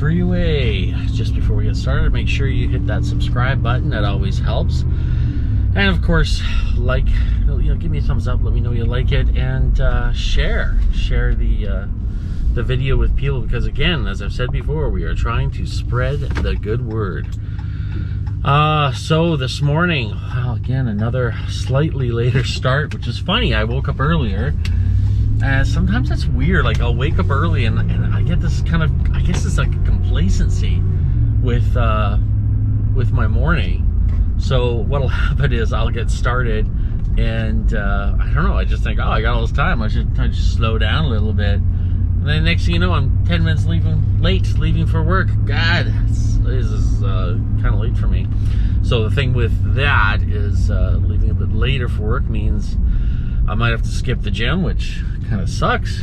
Freeway. Just before we get started, make sure you hit that subscribe button. That always helps. And of course, like, give me a thumbs up. Let me know you like it, and share the video with people, because again, as I've said before, we are trying to spread the good word. So this morning, well, again, another slightly later start, which is funny. I woke up earlier. Sometimes that's weird. Like, I'll wake up early and I get this kind of, I guess it's like a complacency with my morning. So what'll happen is I'll get started and I don't know, I just think, oh, I got all this time, I should just slow down a little bit. And then next thing you know, I'm 10 minutes leaving for work. God, this is kind of late for me. So the thing with that is leaving a bit later for work means I might have to skip the gym, which kind of sucks.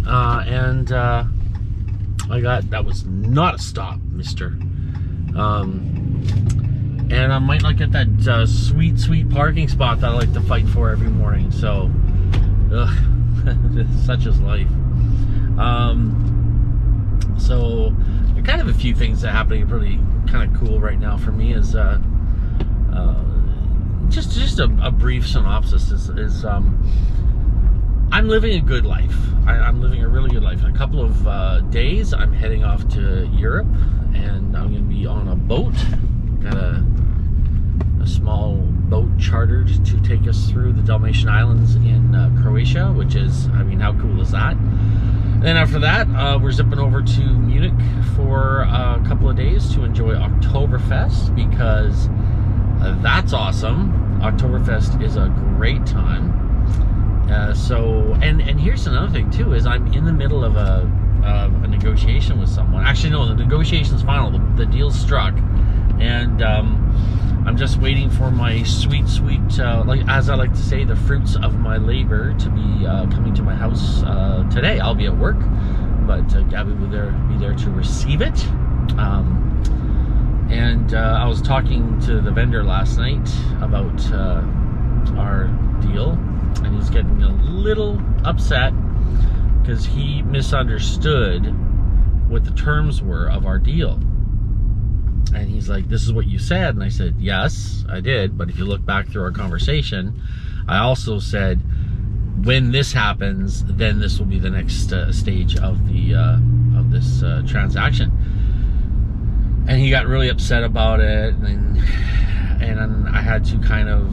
That was not a stop, mister. And I might not get that sweet parking spot that I like to fight for every morning. So, such is life. So kind of a few things that are happening really kind of cool right now for me is just a brief synopsis is I'm living a good life. I'm living a really good life. In a couple of days, I'm heading off to Europe, and I'm going to be on a boat. Got a small boat chartered to take us through the Dalmatian Islands in Croatia, which is, I mean, how cool is that? Then after that, we're zipping over to Munich for a couple of days to enjoy Oktoberfest, because that's awesome. Oktoberfest is a great time. And here's another thing too, is I'm in the middle of a negotiation with someone. Actually, no, the negotiation's final. The deal's struck, and I'm just waiting for my sweet, like, as I like to say, the fruits of my labor to be coming to my house today. I'll be at work, but Gabby will be there to receive it. I was talking to the vendor last night about our deal, and he was getting a little upset because he misunderstood what the terms were of our deal. And he's like, this is what you said. And I said, yes, I did. But if you look back through our conversation, I also said, when this happens, then this will be the next stage of this transaction. And he got really upset about it. And I had to kind of,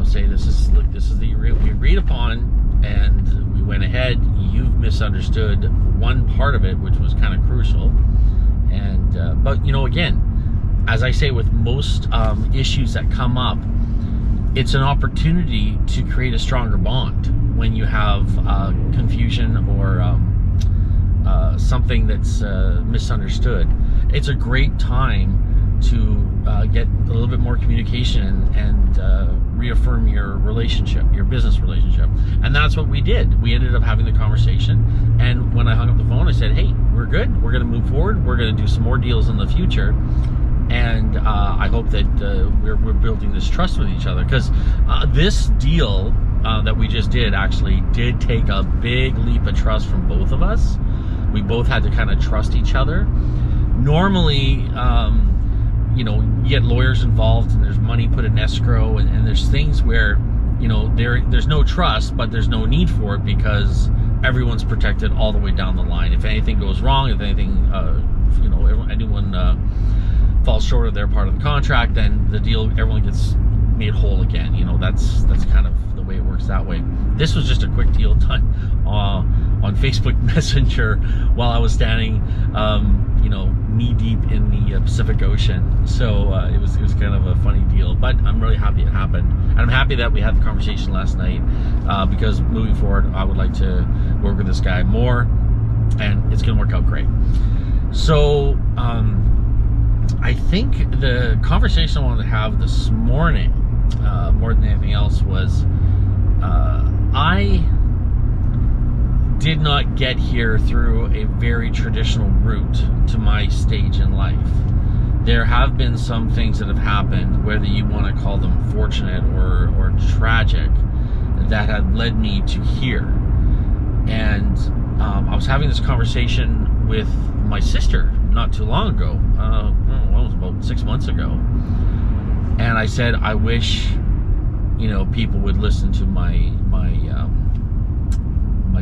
say, this is the we agreed upon, and we went ahead. You've misunderstood one part of it, which was kind of crucial. And but again, as I say with most issues that come up, it's an opportunity to create a stronger bond when you have confusion or something that's misunderstood. It's a great time to get a little bit more communication and reaffirm your relationship, your business relationship. And that's what we did. We ended up having the conversation, and when I hung up the phone, I said, hey, we're good. We're going to move forward. We're going to do some more deals in the future. And I hope that we're building this trust with each other, because this deal that we just did actually did take a big leap of trust from both of us. We both had to kind of trust each other. Normally, you get lawyers involved, and there's money put in escrow, and there's things where, there's no trust, but there's no need for it, because everyone's protected all the way down the line. If anything goes wrong, if anything, anyone falls short of their part of the contract, then the deal, everyone gets made whole again. That's kind of the way it works that way. This was just a quick deal done on Facebook Messenger while I was standing, knee deep in the Pacific Ocean. So it was kind of a funny deal, but I'm really happy it happened, and I'm happy that we had the conversation last night, because moving forward, I would like to work with this guy more, and it's going to work out great. So I think the conversation I wanted to have this morning, more than anything else, was I did not get here through a very traditional route to my stage in life. There have been some things that have happened, whether you want to call them fortunate or tragic, that have led me to here. And I was having this conversation with my sister not too long ago. It was about 6 months ago. And I said, I wish, you know, people would listen to my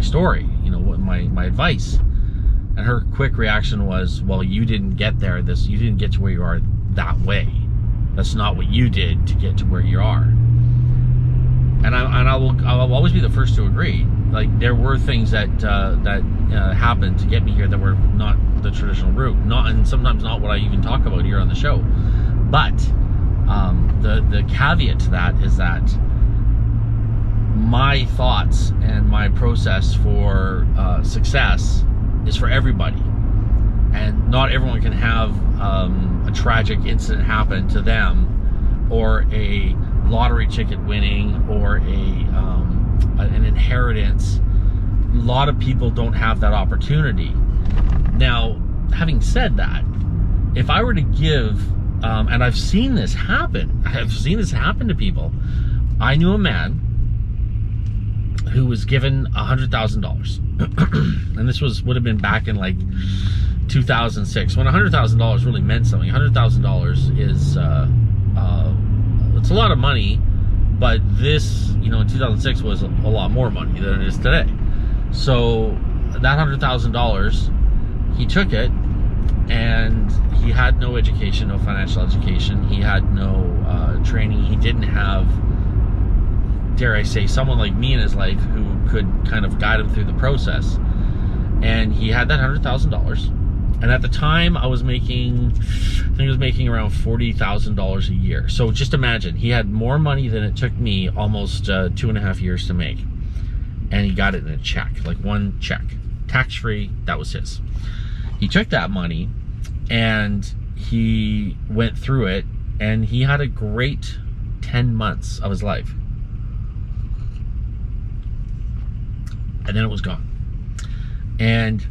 story, you know, what my advice. And her quick reaction was, well, you didn't get there. You didn't get to where you are that way. That's not what you did to get to where you are. And I'll always be the first to agree. Like, there were things that happened to get me here that were not the traditional route, and sometimes not what I even talk about here on the show. But the caveat to that is that my thoughts and my process for success is for everybody, and not everyone can have a tragic incident happen to them, or a lottery ticket winning, or an inheritance. A lot of people don't have that opportunity. Now, having said that, if I were to give, and I've seen this happen to people. I knew a man who was given $100,000, and this would have been back in like 2006, when $100,000 really meant something. $100,000 is it's a lot of money, but this, you know, in 2006 was a lot more money than it is today. So that $100,000, he took it, and he had no education, no financial education. He had no training. He didn't have, dare I say, someone like me in his life who could kind of guide him through the process. And he had that $100,000. And at the time, I think he was making around $40,000 a year. So just imagine, he had more money than it took me almost 2.5 years to make. And he got it in a check, like one check, tax-free. That was his. He took that money and he went through it, and he had a great 10 months of his life. And then it was gone. And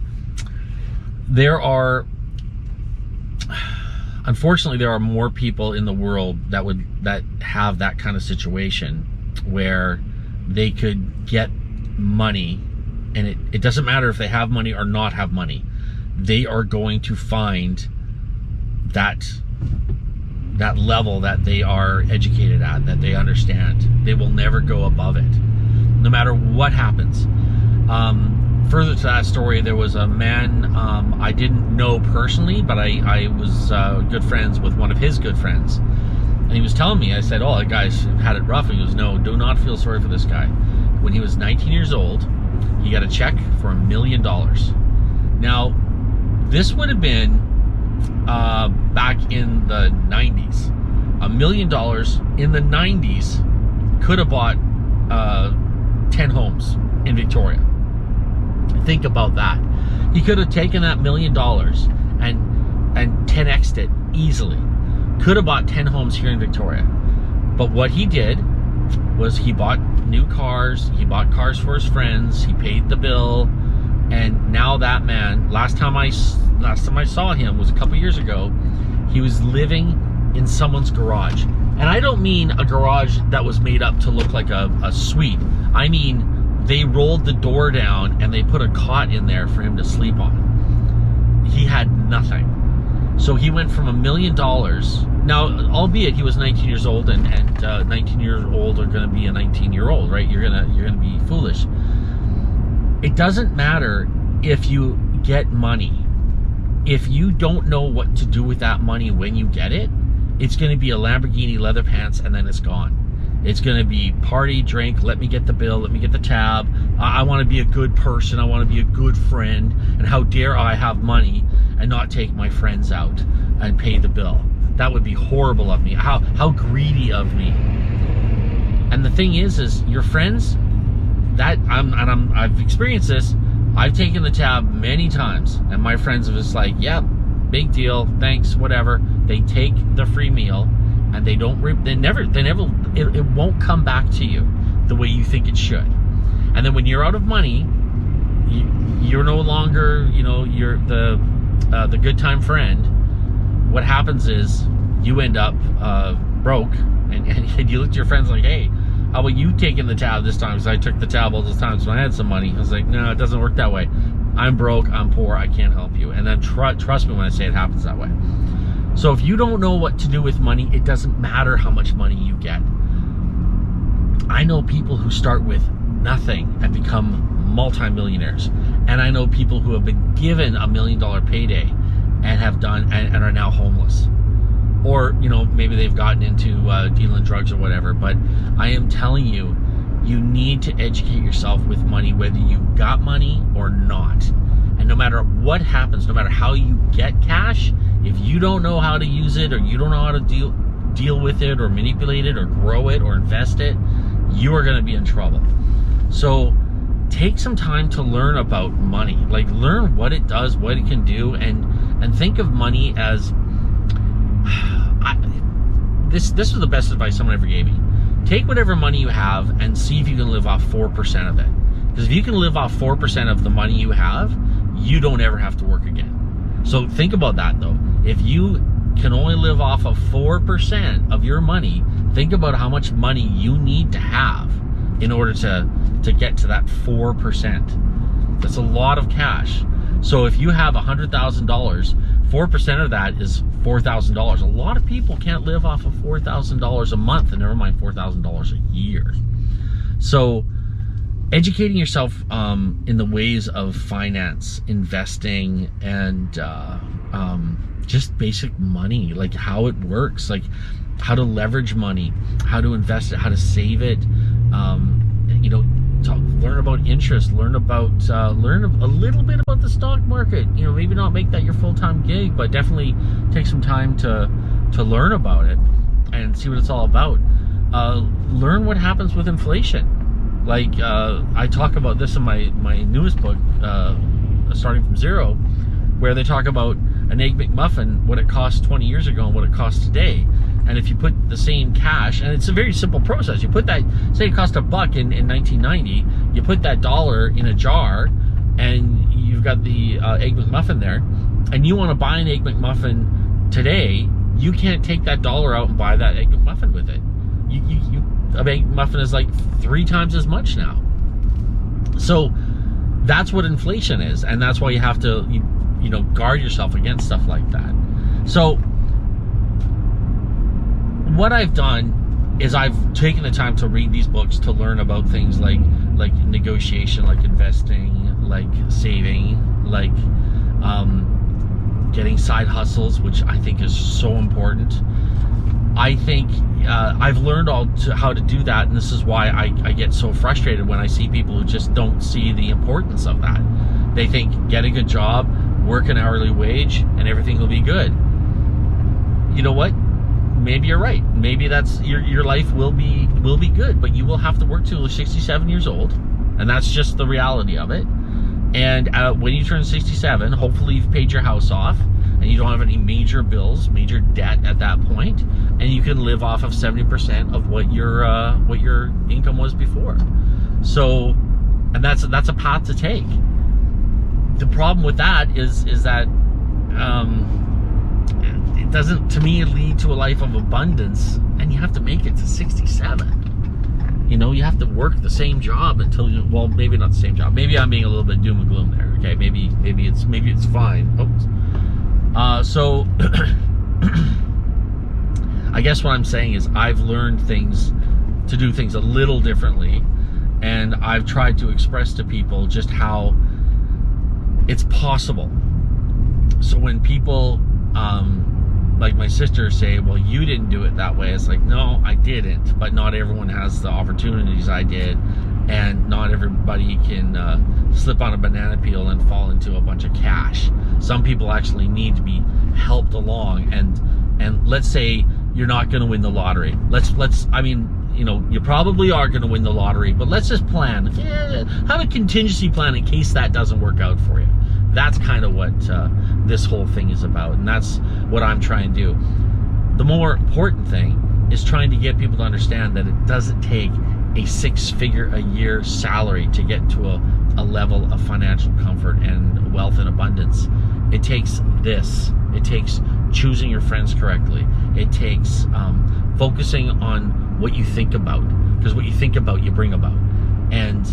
unfortunately, there are more people in the world that have that kind of situation where they could get money, and it doesn't matter if they have money or not have money. They are going to find that level that they are educated at, that they understand. They will never go above it, no matter what happens. Further to that story, there was a man I didn't know personally, but I was good friends with one of his good friends. And he was telling me, I said, oh, that guy's had it rough. And he goes, no, do not feel sorry for this guy. When he was 19 years old, he got a check for $1 million. Now, this would have been back in the 90s. $1 million in the 90s could have bought 10 homes in Victoria. Think about that. He could have taken that $1 million and 10x'd it easily. Could have bought 10 homes here in Victoria. But what he did was he bought new cars, he bought cars for his friends, he paid the bill, and now that man, last time I saw him was a couple years ago, he was living in someone's garage. And I don't mean a garage that was made up to look like a suite. I mean, they rolled the door down and they put a cot in there for him to sleep on. He had nothing. So he went from $1 million. Now, albeit he was 19 years old, and 19 years old are going to be a 19-year-old, right? You're gonna be foolish. It doesn't matter if you get money. If you don't know what to do with that money when you get it, it's going to be a Lamborghini leather pants, and then it's gone. It's going to be party, drink, let me get the bill, let me get the tab. I want to be a good person. I want to be a good friend. And how dare I have money and not take my friends out and pay the bill? That would be horrible of me. How greedy of me. And the thing is your friends, I've experienced this. I've taken the tab many times, and my friends are just like, yep, big deal, thanks, whatever. They take the free meal, and it won't come back to you the way you think it should. And then when you're out of money, you're no longer, you're the good time friend. What happens is you end up broke, and you look to your friends like, hey, how about you taking the tab this time? Because I took the tab all those times when I had some money. I was like, no, it doesn't work that way. I'm broke, I'm poor, I can't help you. And then trust me when I say it happens that way. So if you don't know what to do with money, it doesn't matter how much money you get. I know people who start with nothing and become multimillionaires. And I know people who have been given $1 million payday and have done and are now homeless. Or, you know, maybe they've gotten into dealing drugs or whatever. But I am telling you, you need to educate yourself with money, whether you got money or not. And no matter what happens, no matter how you get cash, if you don't know how to use it, or you don't know how to deal with it, or manipulate it, or grow it, or invest it, you are going to be in trouble. So take some time to learn about money. Like, learn what it does, what it can do, and think of money as this was the best advice someone ever gave me. Take whatever money you have and see if you can live off 4% of it. Because if you can live off 4% of the money you have, you don't ever have to work again. So think about that though. If you can only live off of 4% of your money, think about how much money you need to have in order to get to that 4%. That's a lot of cash. So if you have $100,000, 4% of that is $4,000. A lot of people can't live off of $4,000 a month, and never mind $4,000 a year. So educating yourself in the ways of finance, investing, and just basic money, like how it works, like how to leverage money, how to invest it, how to save it, you know, learn about interest, learn a little bit about the stock market. You know, maybe not make that your full-time gig, but definitely take some time to learn about it and see what it's all about. Learn what happens with inflation. Like I talk about this in my newest book, Starting from Zero, where they talk about an Egg McMuffin, what it cost 20 years ago and what it costs today. And if you put the same cash, and it's a very simple process, you put that, say it cost $1 in 1990, you put that dollar in a jar, and you've got the Egg McMuffin there, and you want to buy an Egg McMuffin today, you can't take that dollar out and buy that Egg McMuffin with it. A Egg McMuffin is like 3 times as much now. So that's what inflation is, and that's why you have to, you know, guard yourself against stuff like that. So what I've done is I've taken the time to read these books to learn about things like negotiation, like investing, like saving, like getting side hustles, which I think is so important. I think I've learned how to do that, and this is why I get so frustrated when I see people who just don't see the importance of that. They think, get a good job, work an hourly wage, and everything will be good. You know what? Maybe you're right. Maybe that's your life will be good, but you will have to work till you're 67 years old, and that's just the reality of it. And when you turn 67, hopefully you've paid your house off, and you don't have any major bills, major debt at that point, and you can live off of 70% of what your income was before. So, and that's a path to take. The problem with that is that it doesn't, to me, lead to a life of abundance, and you have to make it to 67. You know, you have to work the same job until you, well, maybe not the same job. Maybe I'm being a little bit doom and gloom there. Okay, maybe it's fine. Oops. So I guess what I'm saying is I've learned to do things a little differently, and I've tried to express to people just how it's possible. So when people like my sister say, well, you didn't do it that way, it's like, no, I didn't, but not everyone has the opportunities I did, and not everybody can slip on a banana peel and fall into a bunch of cash. Some people actually need to be helped along, and let's say you're not going to win the lottery. I mean, you know, you probably are going to win the lottery, but let's just plan. Have a contingency plan in case that doesn't work out for you. That's kind of what this whole thing is about, and that's what I'm trying to do. The more important thing is trying to get people to understand that it doesn't take a 6-figure-a-year salary to get to a level of financial comfort and wealth and abundance. It takes this. It takes choosing your friends correctly. It takes focusing on what you think about, because what you think about, you bring about. And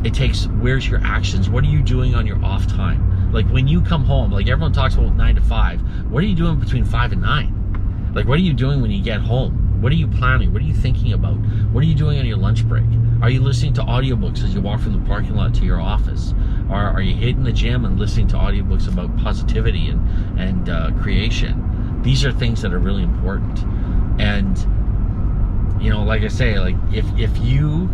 It takes, where's your actions? What are you doing on your off time? Like when you come home, like everyone talks about 9 to 5. What are you doing between 5 and 9? Like what are you doing when you get home? What are you planning? What are you thinking about? What are you doing on your lunch break? Are you listening to audiobooks as you walk from the parking lot to your office? Or are you hitting the gym and listening to audiobooks about positivity and creation? These are things that are really important. And, you know, like I say, like if you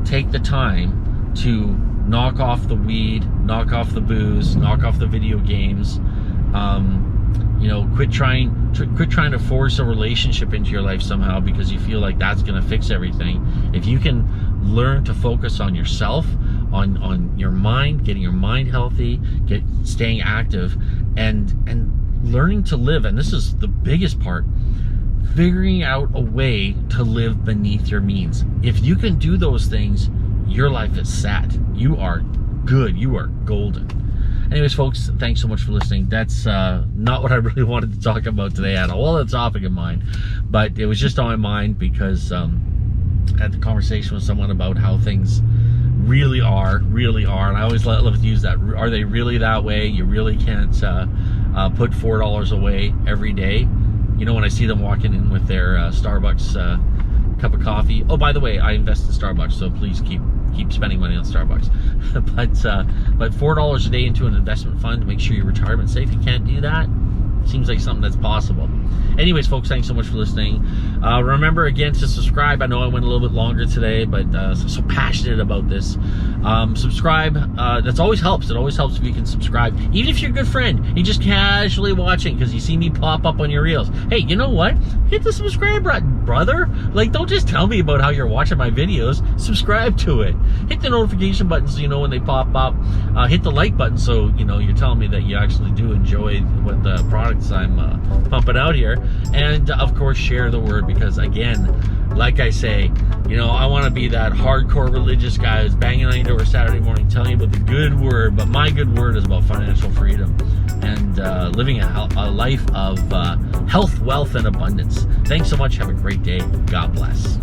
take the time to knock off the weed, knock off the booze, knock off the video games, you know, quit trying to force a relationship into your life somehow because you feel like that's going to fix everything. If you can learn to focus on yourself, on your mind, getting your mind healthy, staying active, and learning to live, and this is the biggest part, figuring out a way to live beneath your means. If you can do those things, your life is set. You are good. You are golden. Anyways, folks, thanks so much for listening. That's not what I really wanted to talk about today at all. It's a topic of mine, but it was just on my mind because I had the conversation with someone about how things really are, and I always love to use that. Are they really that way? You really can't put $4 away every day. You know, when I see them walking in with their Starbucks cup of coffee. Oh, by the way, I invest in Starbucks, so please keep spending money on Starbucks. but $4 a day into an investment fund to make sure your retirement's safe. You can't do that. Seems like something that's possible. Anyways, folks, thanks so much for listening. Remember again to subscribe. I know I went a little bit longer today, but so passionate about this. Subscribe. That always helps. It always helps if you can subscribe. Even if you're a good friend, you're just casually watching because you see me pop up on your reels. Hey, you know what? Hit the subscribe button, brother. Like, don't just tell me about how you're watching my videos. Subscribe to it. Hit the notification button so you know when they pop up. Hit the like button so you know you're telling me that you actually do enjoy what the products I'm pumping out here. And of course, share the word, because again, like I say, you know, I want to be that hardcore religious guy who's banging on your door Saturday morning telling you about the good word. But my good word is about financial freedom and living a life of health, wealth, and abundance. Thanks so much. Have a great day. God bless.